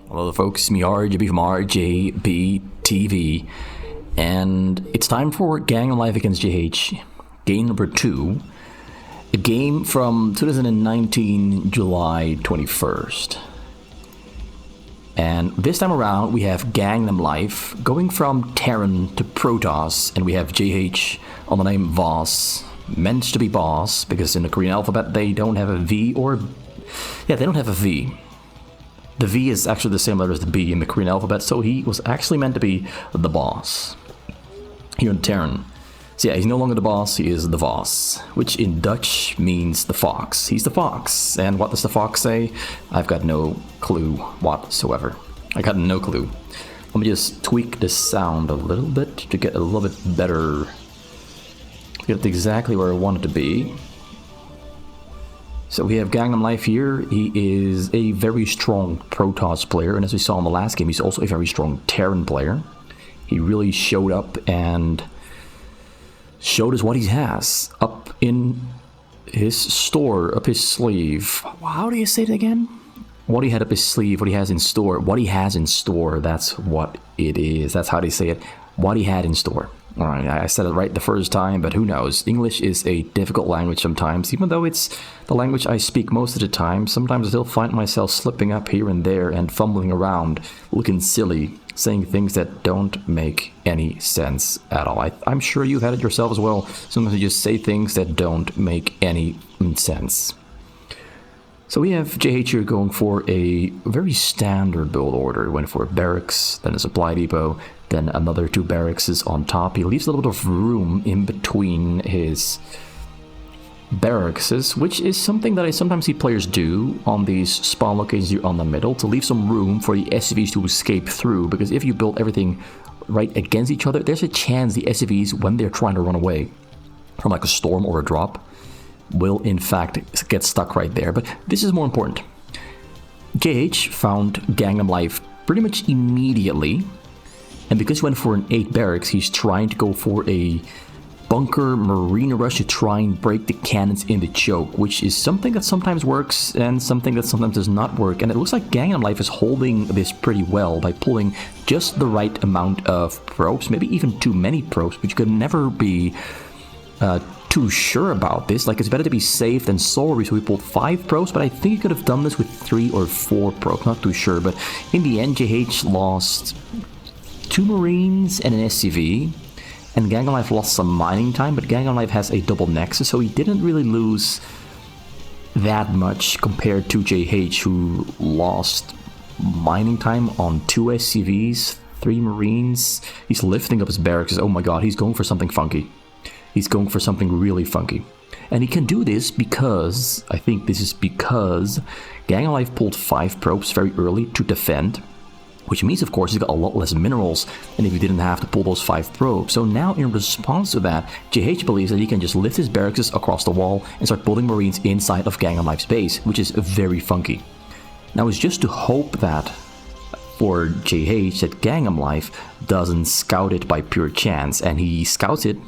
Hello folks, me RJB from RJB TV, and it's time for GangNamLife against J.H, game number 2, a game from 2019, July 21st. And this time around, we have GangNamLife going from Terran to Protoss, and we have J.H on the name Voss, meant to be boss, because in the Korean alphabet they don't have a V or... yeah, they don't have a V. The V is actually the same letter as the B in the Korean alphabet, so he was actually meant to be the boss here in Terran. So yeah, he's no longer the boss, he is the Voss, which in Dutch means the fox. He's the fox, and what does the fox say? I've got no clue whatsoever. I got no clue. Let me just tweak the sound a little bit to get a little bit better, to get it exactly where I want it to be. So we have GangNamLife here. He is a very strong Protoss player, and as we saw in the last game, he's also a very strong Terran player. He really showed up and showed us what he has up in his store, up his sleeve. How do you say it again? What he had up his sleeve, what he has in store. What he has in store, that's what it is. That's how they say it. What he had in store. Alright, I said it right the first time, but who knows? English is a difficult language sometimes, even though it's the language I speak most of the time. Sometimes I still find myself slipping up here and there and fumbling around, looking silly, saying things that don't make any sense at all. I'm sure you've had it yourself as well. Sometimes you just say things that don't make any sense. So we have J.H. here going for a very standard build order. He went for a barracks, then a supply depot, then another 2 barracks on top. He leaves a little bit of room in between his barracks, which is something that I sometimes see players do on these spawn locations on the middle, to leave some room for the SCVs to escape through, because if you build everything right against each other, there's a chance the SCVs, when they're trying to run away from like a storm or a drop, will in fact get stuck right there. But this is more important. J.H. found GangNamLife pretty much immediately, and because he went for an 8 barracks, he's trying to go for a bunker marine rush to try and break the cannons in the choke, which is something that sometimes works and something that sometimes does not work. And it looks like GangNamLife is holding this pretty well by pulling just the right amount of probes, maybe even too many probes, but you can never be too sure about this. Like, it's better to be safe than sorry, so we pulled 5 probes, but I think he could have done this with 3 or 4 probes, not too sure. But in the end, JH lost 2 Marines and an SCV, and GangNamLife lost some mining time, but GangNamLife has a double nexus, so he didn't really lose that much compared to JH, who lost mining time on 2 SCVs, 3 Marines. He's lifting up his barracks. Oh my god, he's going for something funky. He's going for something really funky. And he can do this because, I think this is because, GangNamLife pulled 5 probes very early to defend, which means, of course, he's got a lot less minerals than if he didn't have to pull those 5 probes. So now, in response to that, JH believes that he can just lift his barracks across the wall and start building Marines inside of GangNamLife's base, which is very funky. Now, it's just to hope that, for JH, that GangNamLife doesn't scout it by pure chance, and he scouts it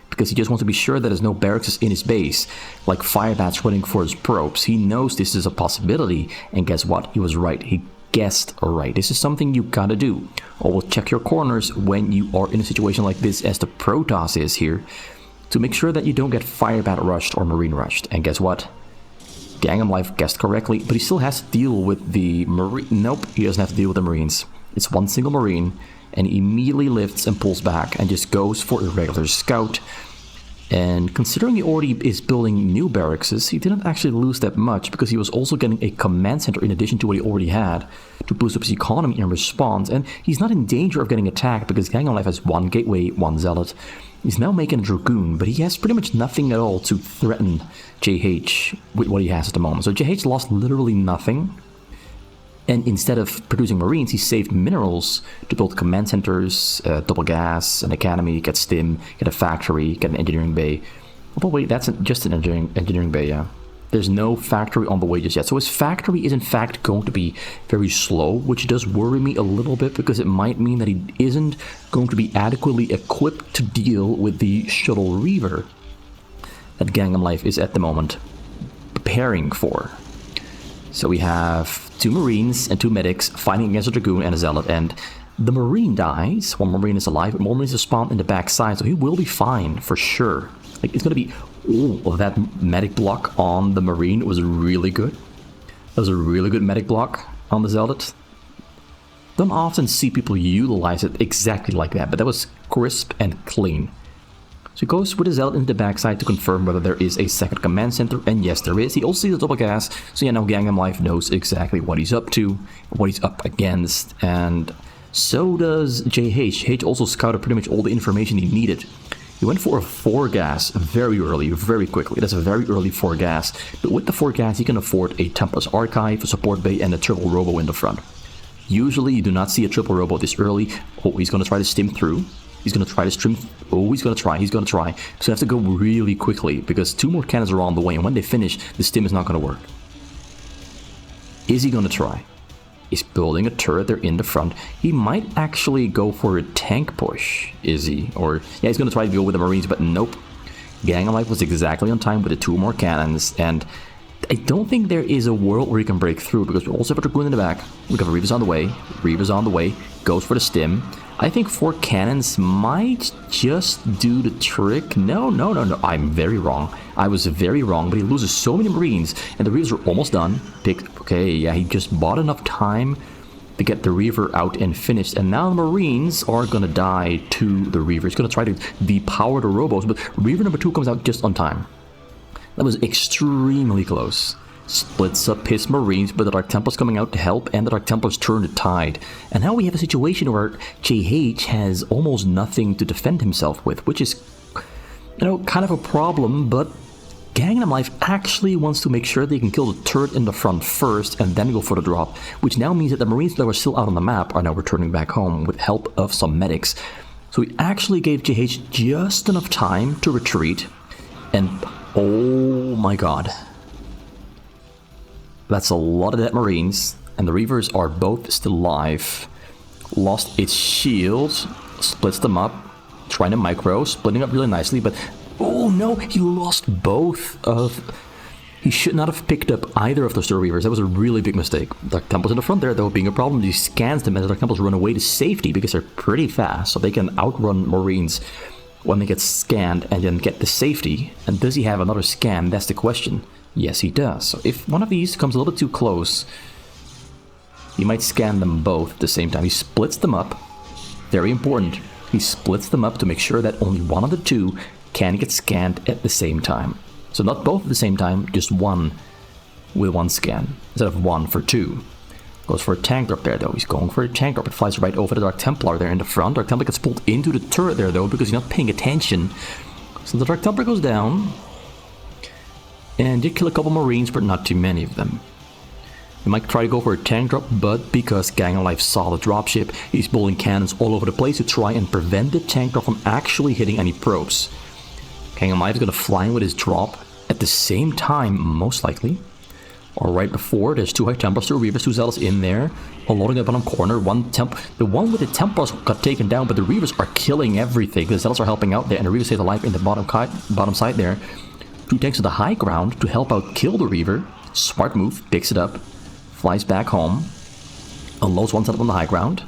because he just wants to be sure that there's no barracks in his base, like Firebats running for his probes. He knows this is a possibility, and guess what? He was right. He guessed right. This is something you gotta do. Always check your corners when you are in a situation like this, as the Protoss is here, to make sure that you don't get Firebat rushed or Marine rushed. And guess what? GangNamLife guessed correctly, but he still has to deal with the Marine. Nope, he doesn't have to deal with the Marines. It's one single Marine, and he immediately lifts and pulls back and just goes for a regular scout. And considering he already is building new barracks, he didn't actually lose that much, because he was also getting a command center in addition to what he already had to boost up his economy in response. And he's not in danger of getting attacked because GangNamLife has 1 gateway, 1 zealot. He's now making a dragoon, but he has pretty much nothing at all to threaten JH with what he has at the moment. So JH lost literally nothing. And instead of producing Marines, he saved minerals to build command centers, double gas, an academy, get stim, get a factory, get an engineering bay. Oh wait, that's just an engineering bay, yeah. There's no factory on the way just yet. So his factory is in fact going to be very slow, which does worry me a little bit, because it might mean that he isn't going to be adequately equipped to deal with the shuttle reaver that GangNamLife is at the moment preparing for. So we have 2 Marines and 2 medics fighting against a Dragoon and a Zealot, and the Marine dies. 1 Marine is alive, but more Marines are spawned in the back side, so he will be fine for sure. Like, it's gonna be... Oh, that medic block on the Marine was really good. That was a really good medic block on the Zealot. Don't often see people utilize it exactly like that, but that was crisp and clean. So he goes with the Zealot into the backside to confirm whether there is a second command center, and yes, there is. He also sees the double gas, so yeah, now GangNamLife knows exactly what he's up to, what he's up against, and so does J.H. H also scouted pretty much all the information he needed. He went for a 4 gas very early, very quickly. That's a very early 4 gas, but with the 4 gas, he can afford a Templar's Archive, a support bay, and a triple robo in the front. Usually, you do not see a triple robo this early. Oh, he's going to try to stim through. He's going to try to stream. Oh, he's going to try. So you have to go really quickly because 2 more cannons are on the way. And when they finish, the stim is not going to work. Is he going to try? He's building a turret there in the front. He might actually go for a tank push. Is he? Or, yeah, he's going to try to go with the Marines, but nope. GangNamLife was exactly on time with the 2 more cannons. And I don't think there is a world where he can break through because we also have a Dragoon in the back. We got Reavers on the way. Reavers on the way. Goes for the stim. I think 4 cannons might just do the trick. No. I'm very wrong. I was very wrong, but he loses so many Marines, and the Reavers are almost done. Okay, yeah, he just bought enough time to get the Reaver out and finished, and now the Marines are gonna die to the Reaver. He's gonna try to depower the Robos, but Reaver number 2 comes out just on time. That was extremely close. Splits up his Marines, but the Dark Templars coming out to help, and the Dark Templars turn the tide. And now we have a situation where J.H. has almost nothing to defend himself with, which is, you know, kind of a problem, but GangNamLife actually wants to make sure they can kill the turret in the front first and then go for the drop, which now means that the Marines that were still out on the map are now returning back home with help of some medics. So he actually gave J.H. just enough time to retreat, and oh my god. That's a lot of dead Marines, and the Reavers are both still alive. Lost its shields, splits them up, trying to micro, splitting up really nicely, but oh no, he lost both of... He should not have picked up either of those 2 Reavers. That was a really big mistake. Dark Templars in the front there, though, being a problem. He scans them, and the Dark Templars run away to safety because they're pretty fast, so they can outrun Marines when they get scanned and then get to safety. And does he have another scan? That's the question. Yes, he does. So if one of these comes a little bit too close, he might scan them both at the same time. He splits them up. Very important. He splits them up to make sure that only one of the 2 can get scanned at the same time. So not both at the same time, just one with 1 scan instead of 1 for 2. Goes for a tank drop there, though. He's going for a tank drop. It flies right over the Dark Templar there in the front. Dark Templar gets pulled into the turret there, though, because he's not paying attention. So the Dark Templar goes down. And did kill a couple Marines, but not too many of them. He might try to go for a tank drop, but because GangNamLife saw the dropship, he's building cannons all over the place to try and prevent the tank drop from actually hitting any probes. GangNamLife is going to fly in with his drop at the same time, most likely. Or right before, there's 2 High Templars, 2 Reavers, 2 Zealots in there. Loading the bottom corner, the one with the Templars got taken down, but the Reavers are killing everything. The Zealots are helping out there, and the Reavers save alive in the bottom side there. 2 tanks to the high ground to help out kill the Reaver. Smart move, picks it up, flies back home, unloads 1 setup on the high ground.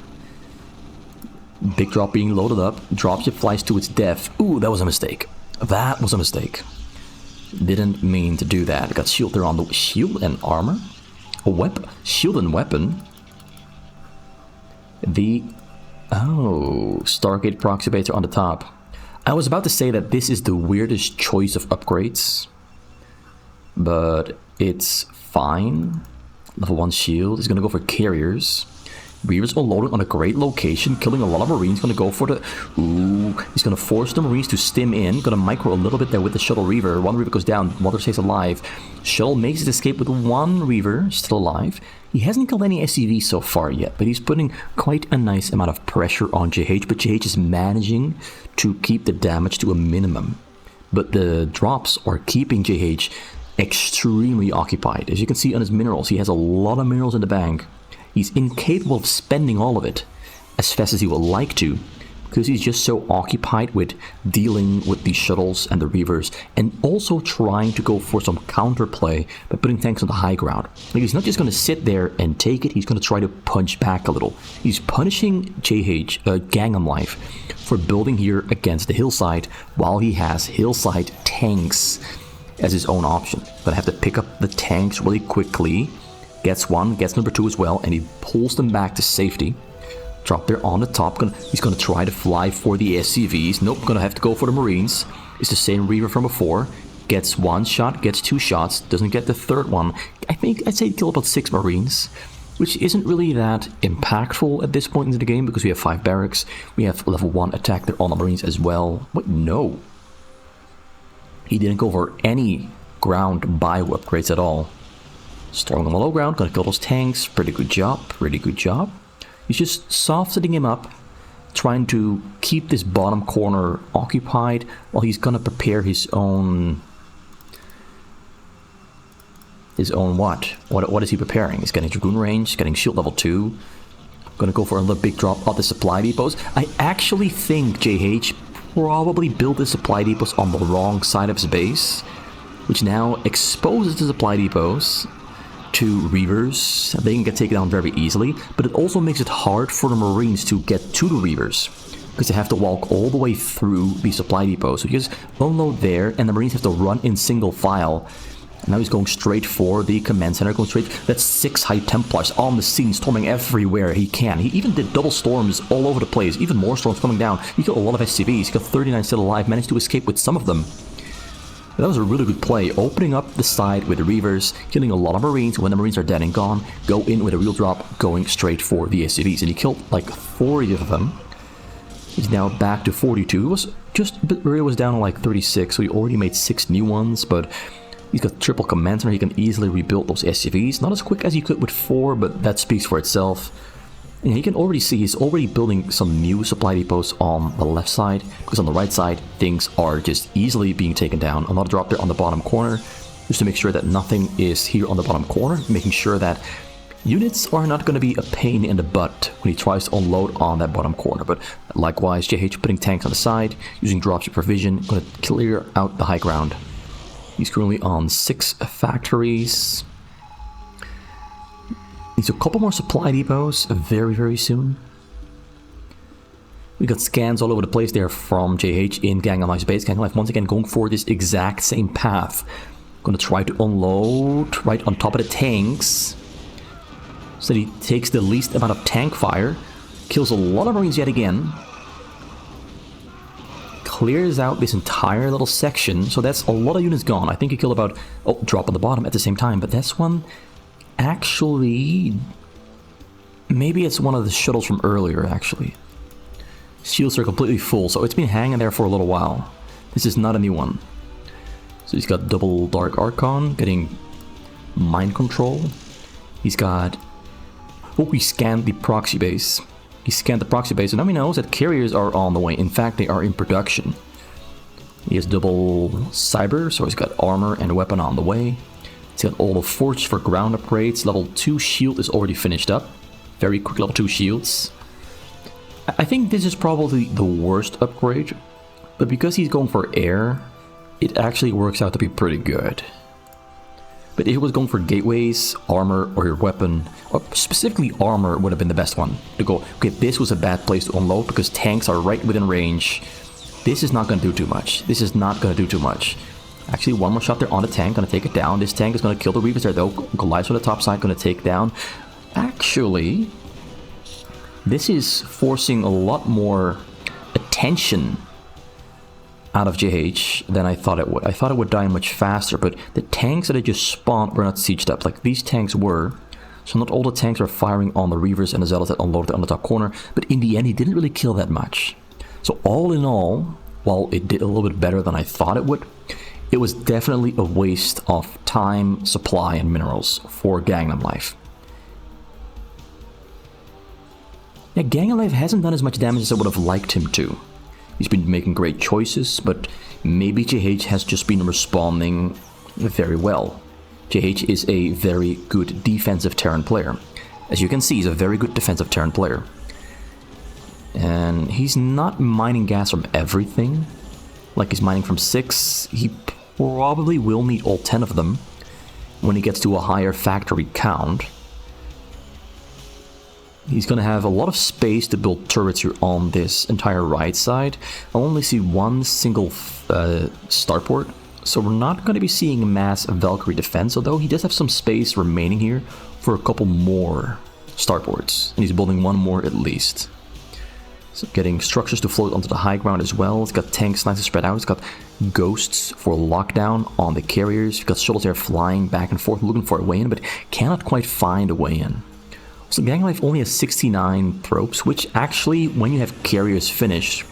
Big drop being loaded up, dropship flies to its death. Ooh, that was a mistake. That was a mistake. Didn't mean to do that. Got shield there on the shield and armor. A weapon, shield and weapon. Stargate proxy baiter on the top. I was about to say that this is the weirdest choice of upgrades, but it's fine. Level 1 shield is going to go for carriers. Reavers unloading on a great location, killing a lot of Marines. Going to go for the... Ooh, he's going to force the Marines to stim in. Going to micro a little bit there with the Shuttle Reaver. 1 Reaver goes down, 1 stays alive. Shuttle makes his escape with 1 Reaver still alive. He hasn't killed any SCVs so far yet, but he's putting quite a nice amount of pressure on JH. But JH is managing to keep the damage to a minimum. But the drops are keeping JH extremely occupied. As you can see on his minerals, he has a lot of minerals in the bank. He's incapable of spending all of it as fast as he would like to. because he's just so occupied with dealing with the shuttles and the reavers, and also trying to go for some counterplay by putting tanks on the high ground. Like, he's not just going to sit there and take it, he's going to try to punch back a little. He's punishing J.H, GangNamLife, for building here against the hillside, while he has hillside tanks as his own option. Gonna have to pick up the tanks really quickly. Gets one, gets number two as well, and he pulls them back to safety. Drop there on the top. He's gonna try to fly for the SCVs. Nope, gonna have to go for the Marines. It's the same Reaver from before. Gets one shot, gets two shots, doesn't get the third one. I'd say he killed about 6 Marines, which isn't really that impactful at this point in the game because we have 5 barracks. We have level 1 attack there on the Marines as well. Wait, no. He didn't go for any ground bio upgrades at all. Storming on the low ground, gonna kill those tanks. Pretty good job, pretty good job. He's just softening him up, trying to keep this bottom corner occupied while he's gonna prepare his own... what? What is he preparing? He's getting Dragoon range, getting shield level 2. Gonna go for another big drop of the supply depots. I actually think JH probably built the supply depots on the wrong side of his base, which now exposes the supply depots to Reavers. They can get taken down very easily, but it also makes it hard for the Marines to get to the Reavers, because they have to walk all the way through the supply depot. So you just unload there, and the Marines have to run in single file. And now he's going straight for the command center, going straight. That's 6 High Templars on the scene, storming everywhere he can. He even did double storms all over the place, even more storms coming down. He killed a lot of SCVs, he got 39 still alive, managed to escape with some of them. That was a really good play, opening up the side with the Reavers, killing a lot of Marines. When the Marines are dead and gone, go in with a real drop, going straight for the SCVs. And he killed like 40 of them. He's now back to 42. It was just, but Maria was down to like 36, so he already made 6 new ones, but he's got triple command center. He can easily rebuild those SCVs. Not as quick as you could with 4, but that speaks for itself. And you can already see he's already building some new supply depots on the left side, because on the right side, things are just easily being taken down. Another drop there on the bottom corner, just to make sure that nothing is here on the bottom corner, making sure that units are not going to be a pain in the butt when he tries to unload on that bottom corner. But likewise, JH putting tanks on the side, using dropship provision, going to clear out the high ground. He's currently on 6 factories. Needs a couple more supply depots very, very soon. We got scans all over the place there from JH in GangNamLife's base. GangNamLife once again going for this exact same path. Going to try to unload right on top of the tanks, so that he takes the least amount of tank fire. Kills a lot of Marines yet again. Clears out this entire little section, so that's a lot of units gone. I think he killed about... oh, drop on the bottom at the same time, but that's one... actually... maybe it's one of the shuttles from earlier, actually. Shields are completely full, so it's been hanging there for a little while. This is not a new one. So he's got double Dark Archon, getting mind control. He's got... oh, he scanned the proxy base. He scanned the proxy base, and now he knows that carriers are on the way. In fact, they are in production. He has double cyber, so he's got armor and weapon on the way. He's got all the forge for ground upgrades. Level 2 shield is already finished up. Very quick level 2 shields. I think this is probably the worst upgrade, but because he's going for air, it actually works out to be pretty good. But if it was going for gateways, armor, or your weapon, or specifically armor would have been the best one. To go, okay, this was a bad place to unload because tanks are right within range. This is not going to do too much. This is not going to do too much. Actually, one more shot there on the tank, going to take it down. This tank is going to kill the Reavers there though. Goliaths on the top side, going to take down. Actually, this is forcing a lot more attention out of JH than I thought it would. I thought it would die much faster, but the tanks that I just spawned were not sieged up like these tanks were. So not all the tanks are firing on the Reavers and the Zealots that unloaded on the top corner, but in the end he didn't really kill that much. So all in all, while it did a little bit better than I thought it would, it was definitely a waste of time, supply, and minerals for GangNamLife. Yeah, GangNamLife hasn't done as much damage as I would have liked him to. He's been making great choices, but maybe JH has just been responding very well. JH is a very good defensive Terran player. As you can see, he's a very good defensive Terran player. And he's not mining gas from everything. Like he's mining from 6. He probably will need all 10 of them when he gets to a higher factory count. He's going to have a lot of space to build turrets here on this entire right side. I only see one single starport, so we're not going to be seeing mass Valkyrie defense, although he does have some space remaining here for a couple more starports, and he's building one more at least. So getting structures to float onto the high ground as well. It's got tanks nice and spread out. It's got ghosts for lockdown on the carriers. You've got shuttles there flying back and forth looking for a way in, but cannot quite find a way in. So GangNamLife only has 69 probes, which actually, when you have carriers finished,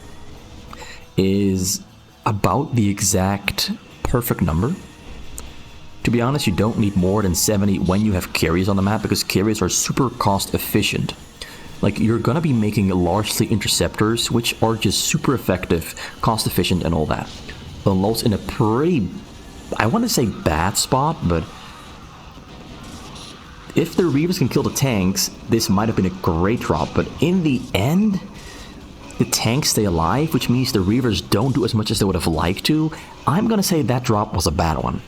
is about the exact perfect number. To be honest, you don't need more than 70 when you have carriers on the map, because carriers are super cost efficient. Like, you're gonna be making largely interceptors, which are just super effective, cost efficient and all that. Unloads in a pretty, I want to say bad spot, but if the Reavers can kill the tanks, this might have been a great drop, but in the end, the tanks stay alive, which means the Reavers don't do as much as they would have liked to. I'm gonna say that drop was a bad one.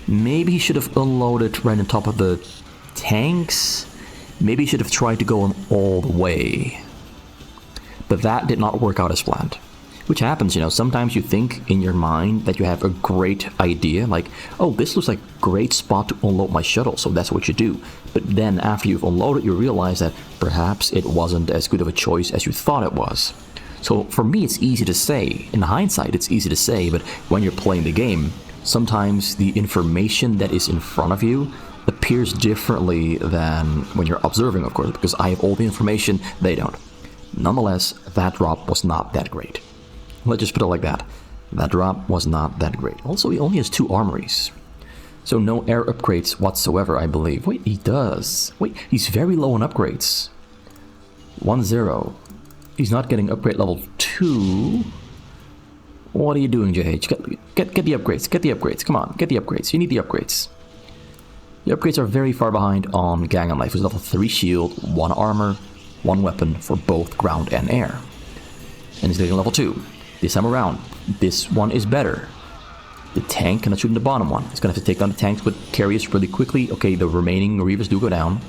Maybe he should have unloaded right on top of the tanks. Maybe he should have tried to go on all the way. But that did not work out as planned. Which happens, you know, sometimes you think in your mind that you have a great idea, like, oh, this looks like a great spot to unload my shuttle, so that's what you do. But then after you've unloaded, you realize that perhaps it wasn't as good of a choice as you thought it was. So for me, it's easy to say. In hindsight, it's easy to say, but when you're playing the game, sometimes the information that is in front of you appears differently than when you're observing, of course, because I have all the information, they don't. Nonetheless, that drop was not that great. Let's just put it like that. That drop was not that great. Also, he only has 2 armories. So no air upgrades whatsoever, I believe. Wait, he does. Wait, he's very low on upgrades. 1-0. He's not getting upgrade level 2. What are you doing, JH? Get the upgrades. Get the upgrades. Come on, get the upgrades. You need the upgrades. The upgrades are very far behind on GangNamLife, who's level 3 shield, 1 armor, 1 weapon for both ground and air. And he's getting level 2. This time around, this one is better. The tank cannot shoot in the bottom one. He's going to have to take down the tanks with carriers really quickly. Okay, the remaining Reavers do go down.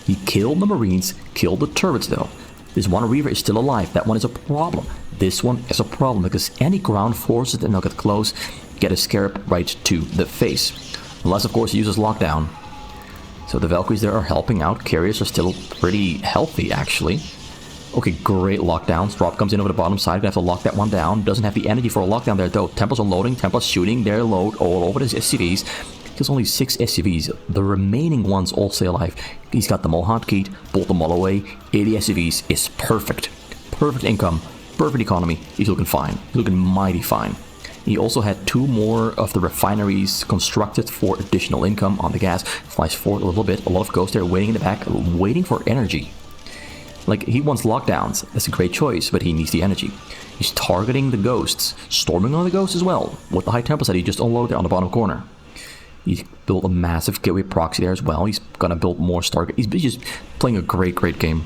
He killed the Marines, killed the turrets though. This one Reaver is still alive. That one is a problem. This one is a problem because any ground forces that they'll get close get a scarab right to the face. Unless, of course, he uses lockdown. So the Valkyries there are helping out. Carriers are still pretty healthy, actually. Okay, great lockdowns. Drop comes in over the bottom side. Gonna have to lock that one down. Doesn't have the energy for a lockdown there, though. Templars are loading. Templars shooting their load all over his SCVs. There's only 6 SCVs. The remaining ones all stay alive. He's got them all hotkeyed. Bolt them all away. 80 SCVs is perfect. Perfect income. Perfect economy. He's looking fine. He's looking mighty fine. He also had 2 more of the refineries constructed for additional income on the gas. Flies forward a little bit. A lot of ghosts there waiting in the back, waiting for energy. Like, he wants lockdowns. That's a great choice, but he needs the energy. He's targeting the ghosts, storming on the ghosts as well, with the high temples that he just unloaded there on the bottom corner. He's built a massive gateway proxy there as well. He's gonna build more Stargate. He's just playing a great game.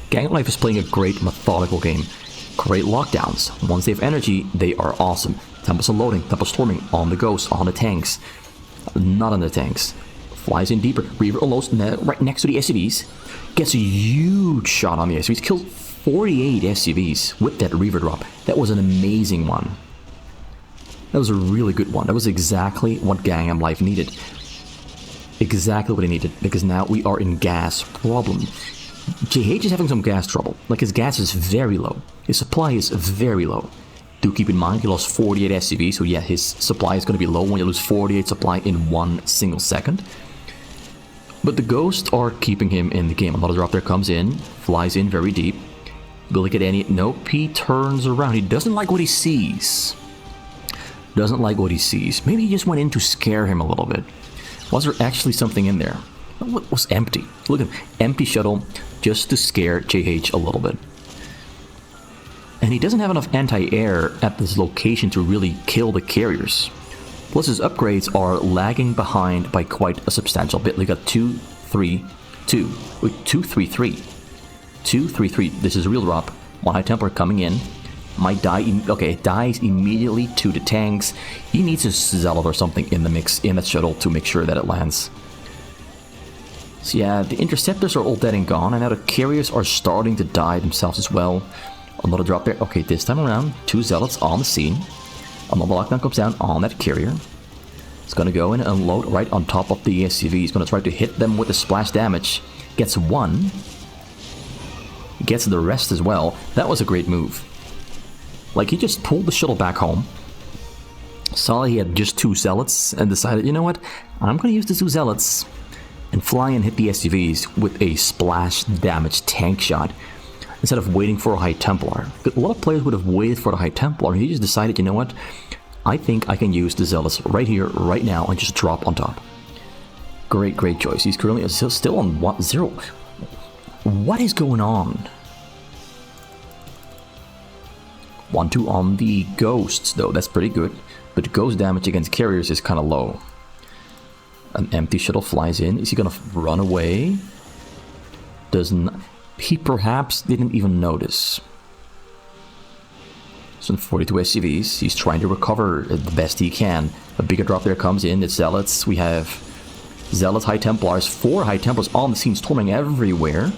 GangNamLife is playing a great methodical game. Great lockdowns. Once they have energy, they are awesome. Temples are loading, temples storming on the ghosts, on the tanks. Not on the tanks. Flies in deeper. Reaver unloads right next to the SCVs. Gets a huge shot on the SCVs. Killed 48 SCVs with that Reaver drop. That was an amazing one. That was a really good one. That was exactly what GangNamLife needed. Exactly what he needed. Because now we are in gas problem. J.H is having some gas trouble. Like, his gas is very low. His supply is very low. Do keep in mind, he lost 48 SCVs. So yeah, his supply is going to be low when you lose 48 supply in 1 single second. But the ghosts are keeping him in the game. Another drop there comes in, flies in very deep. Will he get any? Nope, he turns around. He doesn't like what he sees. Doesn't like what he sees. Maybe he just went in to scare him a little bit. Was there actually something in there? It was empty. Look at him. Empty shuttle just to scare JH a little bit. And he doesn't have enough anti-air at this location to really kill the carriers. Plus his upgrades are lagging behind by quite a substantial bit. We got 2, 3, 2. Wait, 2, 3, 3. 2, 3, 3. This is a real drop. 1 High Templar coming in. Might die. Okay, dies immediately to the tanks. He needs a Zealot or something in the mix, in that shuttle, to make sure that it lands. So yeah, the interceptors are all dead and gone, and now the carriers are starting to die themselves as well. Another drop there. Okay, this time around, 2 Zealots on the scene. Another lockdown comes down on that carrier. It's gonna go and unload right on top of the SCV. He's gonna try to hit them with the splash damage. Gets 1. Gets the rest as well. That was a great move. Like, he just pulled the shuttle back home. Saw he had just 2 Zealots and decided, you know what? I'm gonna use the 2 Zealots and fly and hit the SCVs with a splash damage tank shot instead of waiting for a High Templar. A lot of players would have waited for the High Templar, and he just decided, you know what? I think I can use the Zealots right here, right now, and just drop on top. Great choice. He's currently still on 1-0. What is going on? 1-2 on the Ghosts, though. That's pretty good. But Ghost damage against carriers is kind of low. An empty shuttle flies in. Is he gonna run away? Doesn't. He perhaps didn't even notice. So 42 SCVs. He's trying to recover the best he can. A bigger drop there comes in. It's Zealots. We have Zealots, High Templars. 4 High Templars on the scene, storming everywhere.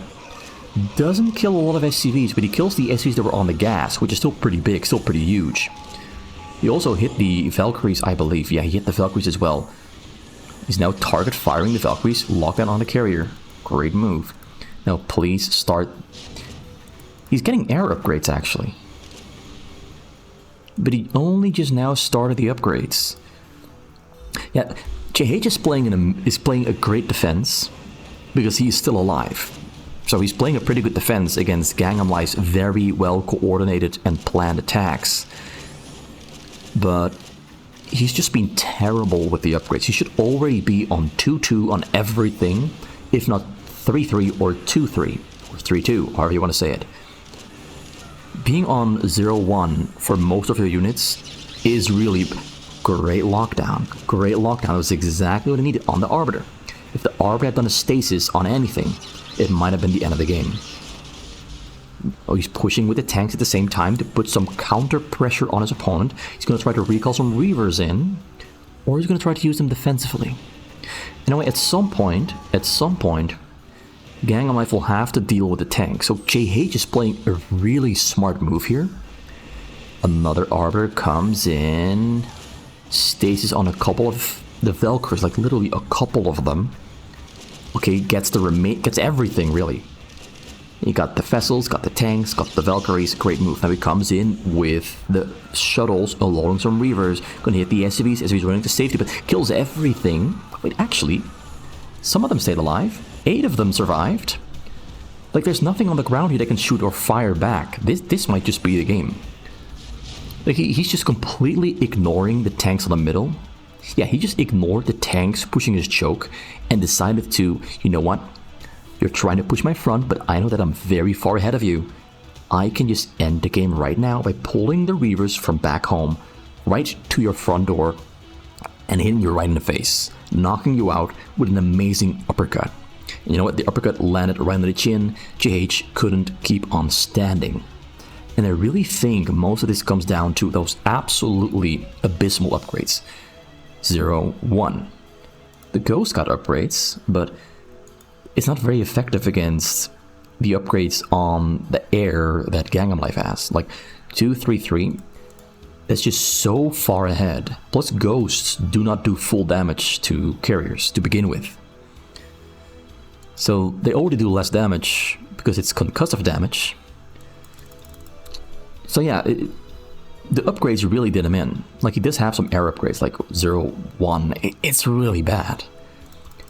Doesn't kill a lot of SCVs, but he kills the SCVs that were on the gas, which is still pretty big, still pretty huge. He also hit the Valkyries, I believe. Yeah, he hit the Valkyries as well. He's now target firing the Valkyries, lockdown on the carrier. Great move. Now please start. He's getting air upgrades actually. But he only just now started the upgrades. Yeah, J.H is playing a great defense because he is still alive. So he's playing a pretty good defense against GangNamLife's very well coordinated and planned attacks. But he's just been terrible with the upgrades. He should already be on 2-2 on everything, if not 3-3 or 2-3, or 3-2, however you want to say it. Being on 0-1 for most of your units is really great lockdown. Great lockdown. It was exactly what I needed on the Arbiter. If the Arbiter had done a stasis on anything, it might have been the end of the game. Oh, he's pushing with the tanks at the same time to put some counter pressure on his opponent. He's going to try to recall some Reavers in, or he's going to try to use them defensively. Anyway, at some point, GangNamLife will have to deal with the tank. So J.H is playing a really smart move here. Another Arbiter comes in, stasis on a couple of the Valkyries, like literally a couple of them. Okay, gets everything really. You got the vessels, got the tanks, got the Valkyries. Great move. Now he comes in with the shuttles, unloading some Reavers. Gonna hit the SCVs as he's running to safety, but kills everything. Wait, actually, some of them stayed alive. 8 of them survived. Like, there's nothing on the ground here that can shoot or fire back. This might just be the game. Like, he's just completely ignoring the tanks on the middle. Yeah, he just ignored the tanks pushing his choke and decided to, you know what? You're trying to push my front, but I know that I'm very far ahead of you. I can just end the game right now by pulling the Reavers from back home right to your front door and hitting you right in the face, knocking you out with an amazing uppercut. And you know what? The uppercut landed right on the chin. J.H couldn't keep on standing. And I really think most of this comes down to those absolutely abysmal upgrades. 0-1. The Ghost got upgrades, but it's not very effective against the upgrades on the air that GangNamLife has. Like 2-3-3, that's just so far ahead. Plus Ghosts do not do full damage to carriers to begin with. So they already do less damage because it's concussive damage. So yeah, the upgrades really did him in. Like, he does have some air upgrades, like 0-1. It's really bad.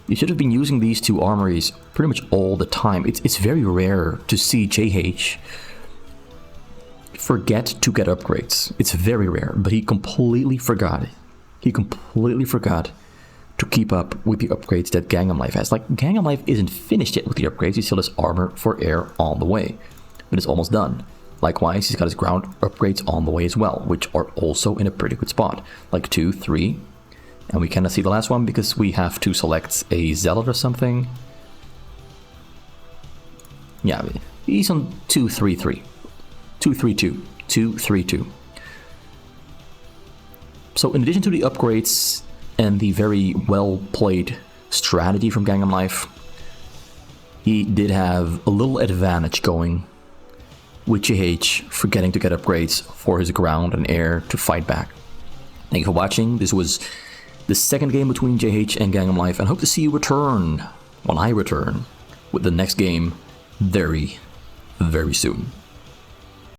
You should have been using these 2 armories pretty much all the time. It's very rare to see J.H forget to get upgrades. It's very rare, but he completely forgot. He completely forgot to keep up with the upgrades that GangNamLife has. Like, GangNamLife isn't finished yet with the upgrades. He still has armor for air on the way, but it's almost done. Likewise, he's got his ground upgrades on the way as well, which are also in a pretty good spot. Like 2, 3, and we cannot see the last one because we have to select a Zealot or something. Yeah, He's on 2-3-3. 2-3-2. 2-3-2. So in addition to the upgrades and the very well-played strategy from GangNamLife, he did have a little advantage going with JH, forgetting to get upgrades for his ground and air to fight back. Thank you for watching. This was the second game between JH and GangNamLife, and hope to see you return when I return with the next game very, very soon.